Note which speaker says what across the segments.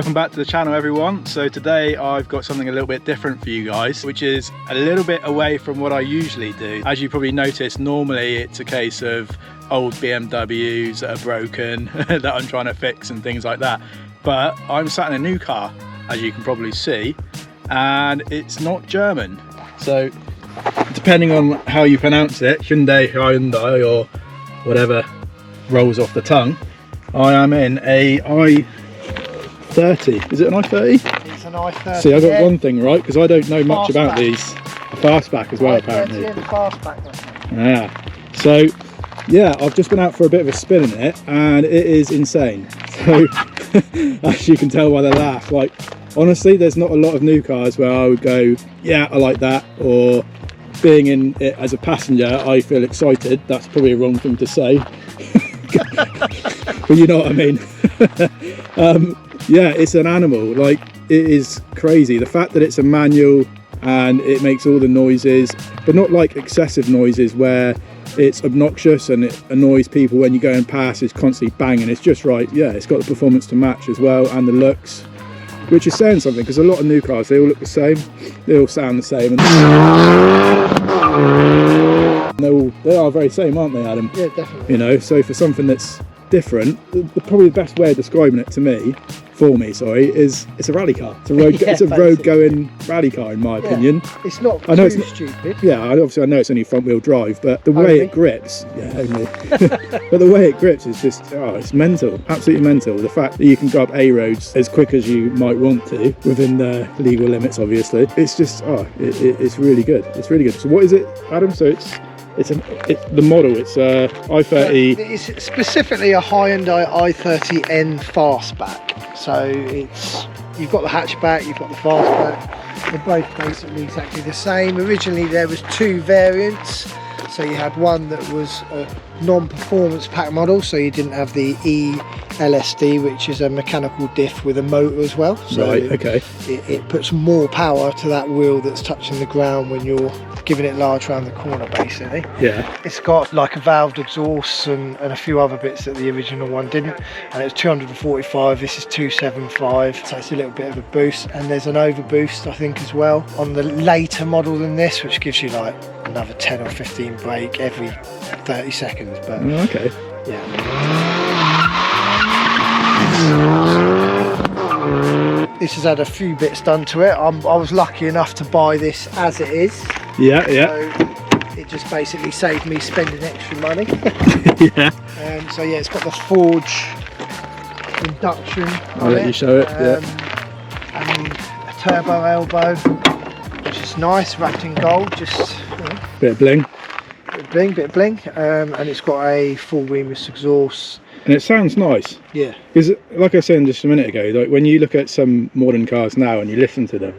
Speaker 1: Welcome back to the channel, everyone. So today I've got something a little bit different for you guys, which is a little bit away from what I usually do. As you probably noticed, normally it's a case of old BMWs that are broken that I'm trying to fix and things like that. But I'm sat in a new car, as you can probably see, and it's not German. So depending on how you pronounce it, Hyundai or whatever rolls off the tongue, I am in a I30. Is it an I30?
Speaker 2: It's an I30.
Speaker 1: See, I got one thing right, because I don't know much about these. A fastback as well, apparently.
Speaker 2: I30n Fastback.
Speaker 1: Yeah. So, yeah, I've just been out for a bit of a spin in it, and it is insane. So, as you can tell by the laugh, like, honestly, there's not a lot of new cars where I would go, yeah, I like that, or being in it as a passenger, I feel excited. That's probably a wrong thing to say. But you know what I mean. Yeah, it's an animal. Like, it is crazy. The fact that it's a manual and it makes all the noises, but not like excessive noises where it's obnoxious and it annoys people when you're going past. It's constantly banging. It's just right. Yeah, it's got the performance to match as well, and the looks, which is saying something, because a lot of new cars, they all look the same, they all sound the same, and they are very same, aren't they, Adam?
Speaker 2: Yeah, definitely.
Speaker 1: You know, so for something that's different, probably the best way of describing it to me, is it's a rally car. It's a road, it's a road-going rally car, in my opinion.
Speaker 2: It's not
Speaker 1: I know
Speaker 2: too
Speaker 1: it's
Speaker 2: stupid.
Speaker 1: Yeah, obviously I know it's only front-wheel drive, but the way it grips, yeah, only. But the way it grips is just, oh, it's mental, absolutely mental. The fact that you can go up A roads as quick as you might want to, within the legal limits, obviously. It's just, oh, it's really good. It's really good. So what is it, Adam? So it's the model. It's I30.
Speaker 2: It's specifically a Hyundai I30n Fastback. So you've got the hatchback, you've got the fastback. They're both basically exactly the same. Originally there was two variants. So you had one that was a non-performance pack model, so you didn't have the ELSD, which is a mechanical diff with a motor as well. So
Speaker 1: right, okay.
Speaker 2: It puts more power to that wheel that's touching the ground when you're giving it large around the corner, basically.
Speaker 1: Yeah.
Speaker 2: It's got like a valved exhaust and a few other bits that the original one didn't. And it's 245, this is 275, so it's a little bit of a boost. And there's an overboost, I think, as well on the later model than this, which gives you like another 10 or 15 brake every 30 seconds. But
Speaker 1: okay.
Speaker 2: Yeah. This has had a few bits done to it. I was lucky enough to buy this as it is.
Speaker 1: Yeah, yeah.
Speaker 2: So it just basically saved me spending extra money.
Speaker 1: Yeah.
Speaker 2: So yeah, it's got the forge induction.
Speaker 1: I'll let you show it. Yeah.
Speaker 2: And a turbo elbow, which is nice, wrapped in gold. Just
Speaker 1: Bit of bling.
Speaker 2: Bit of bling. And it's got a full reamless exhaust.
Speaker 1: And it sounds nice.
Speaker 2: Yeah.
Speaker 1: Because, like I was saying just a minute ago, like when you look at some modern cars now and you listen to them,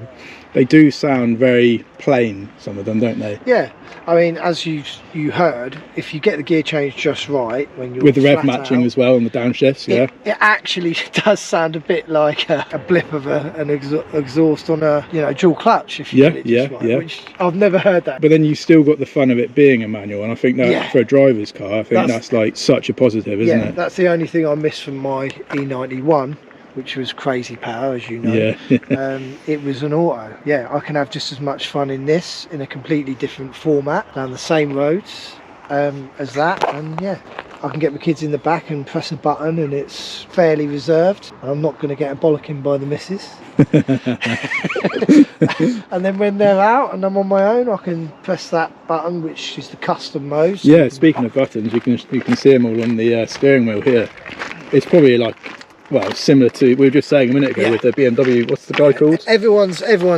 Speaker 1: they do sound very plain, some of them, don't they?
Speaker 2: Yeah. I mean, as you heard, if you get the gear change just right, when you're
Speaker 1: with the rev
Speaker 2: flat
Speaker 1: matching
Speaker 2: out,
Speaker 1: as well on the downshifts, yeah.
Speaker 2: It actually does sound a bit like a blip of an exhaust on a dual clutch. If you get it just right, which I've never heard that.
Speaker 1: But then you still got the fun of it being a manual, and I think that for a driver's car, I think that's like such a positive, isn't it?
Speaker 2: That's the only thing I miss from my E91, which was crazy power, as you know.
Speaker 1: Yeah.
Speaker 2: It was an auto. Yeah, I can have just as much fun in this in a completely different format down the same roads as that, and yeah, I can get my kids in the back and press a button and it's fairly reserved. I'm not going to get a bollocking by the missus. And then when they're out and I'm on my own, I can press that button, which is the custom mode. So
Speaker 1: yeah, speaking of buttons, you can see them all on the steering wheel here. It's probably like, well, similar to, we were just saying a minute ago with the BMW, what's the guy called?
Speaker 2: Everyone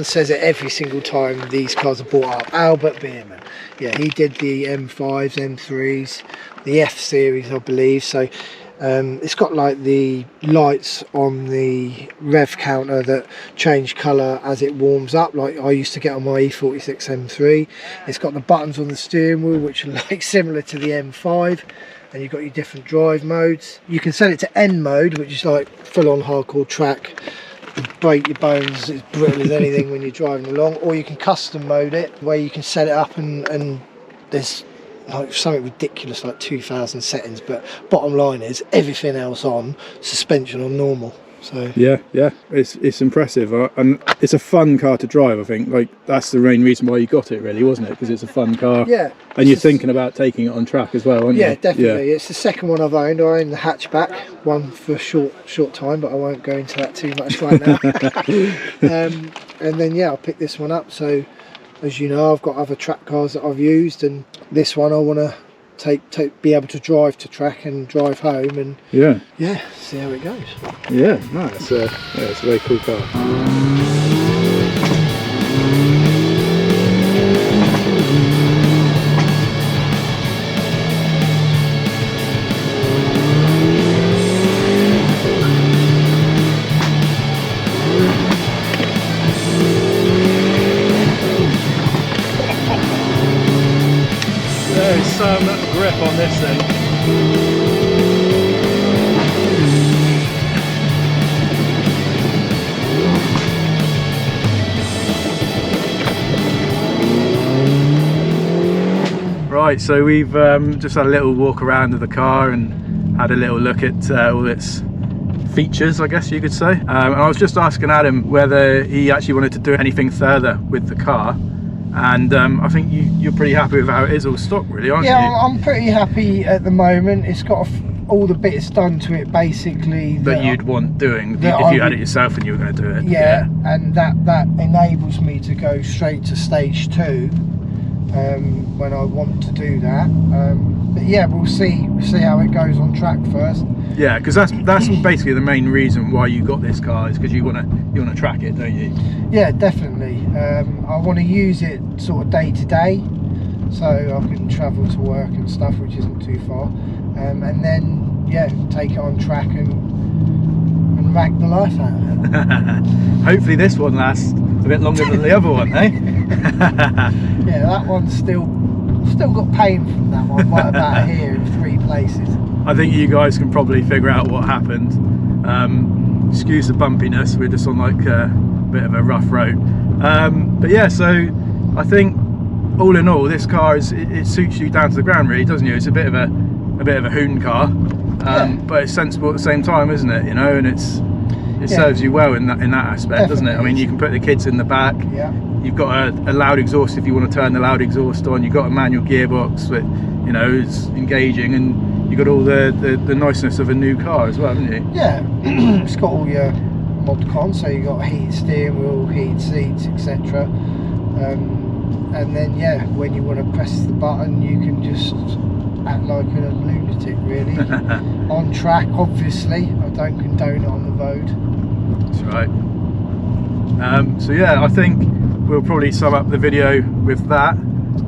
Speaker 2: says it every single time these cars are brought up. Albert Bierman. Yeah, he did the M5s, M3s, the F series, I believe. So it's got like the lights on the rev counter that change colour as it warms up, like I used to get on my E46 M3. It's got the buttons on the steering wheel, which are like similar to the M5. And you've got your different drive modes. You can set it to N mode, which is like full-on hardcore track. You break your bones as brittle as anything when you're driving along. Or you can custom mode it, where you can set it up and there's like something ridiculous like 2,000 settings. But bottom line is everything else on, suspension on normal. So
Speaker 1: yeah, it's impressive, and it's a fun car to drive. I think like that's the main reason why you got it, really, wasn't it? Because it's a fun car.
Speaker 2: Yeah.
Speaker 1: And you're thinking about taking it on track as well, aren't you?
Speaker 2: Yeah, definitely. It's the second one I've owned. I owned the hatchback, one for a short time, but I won't go into that too much right now. And then yeah, I'll pick this one up. So as you know, I've got other track cars that I've used, and this one I want to be able to drive to track and drive home, and yeah, see how it goes.
Speaker 1: Yeah, no, it's a very cool car. There's some grip on this thing. Right, so we've just had a little walk around of the car and had a little look at all its features, I guess you could say. And I was just asking Adam whether he actually wanted to do anything further with the car. And I think you're pretty happy with how it is all stock, really, aren't you?
Speaker 2: Yeah, I'm pretty happy at the moment. It's got all the bits done to it, basically.
Speaker 1: That you'd want doing if you had it yourself and you were going to do it.
Speaker 2: Yeah, and that enables me to go straight to stage 2 when I want to do that. But yeah, we'll see how it goes on track first.
Speaker 1: Yeah, because that's basically the main reason why you got this car, is because you want to track it, don't you?
Speaker 2: Yeah, definitely. I want to use it sort of day to day, so I can travel to work and stuff, which isn't too far, and then yeah, take it on track and rag the life out of it. Hopefully
Speaker 1: this one lasts a bit longer than the other one, eh?
Speaker 2: Yeah, that one's still got pain from that one, right about here in 3 places.
Speaker 1: I think you guys can probably figure out what happened. Excuse the bumpiness, we're just on like a bit of a rough road. But yeah, so I think all in all, this car it suits you down to the ground, really, doesn't it? It's a bit of a hoon car, but it's sensible at the same time, isn't it? You know, and it serves you well in that aspect, definitely, doesn't it? I mean, you can put the kids in the back. Yeah. You've got a loud exhaust if you want to turn the loud exhaust on. You've got a manual gearbox that, you know, is engaging, and you've got all the niceness of a new car as well, haven't you?
Speaker 2: Yeah, it's got all your mod cons, so you've got heated steering wheel, heated seats, etc. And then yeah, when you want to press the button, you can just act like a lunatic, really. On track, obviously. I don't condone it on the road.
Speaker 1: That's right. So yeah, I think we'll probably sum up the video with that,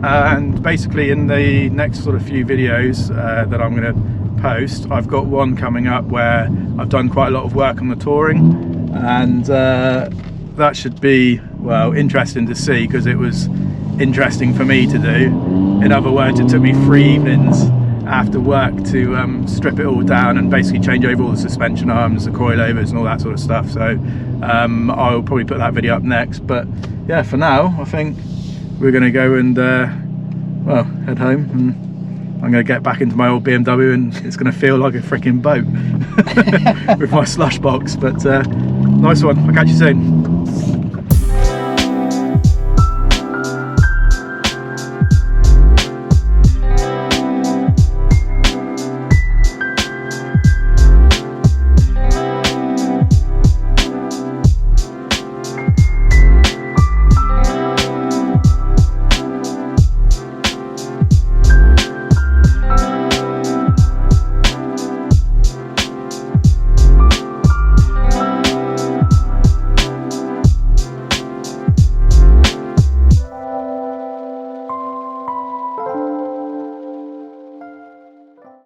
Speaker 1: and basically in the next sort of few videos that I'm going to post, I've got one coming up where I've done quite a lot of work on the touring, and that should be, well, interesting to see, because it was interesting for me to do. In other words, it took me 3 evenings after work to strip it all down and basically change over all the suspension arms, the coilovers and all that sort of stuff. So I'll probably put that video up next, but yeah, for now I think we're going to go and well, head home, and I'm going to get back into my old BMW, and it's going to feel like a freaking boat with my slush box. But nice one, I'll catch you soon.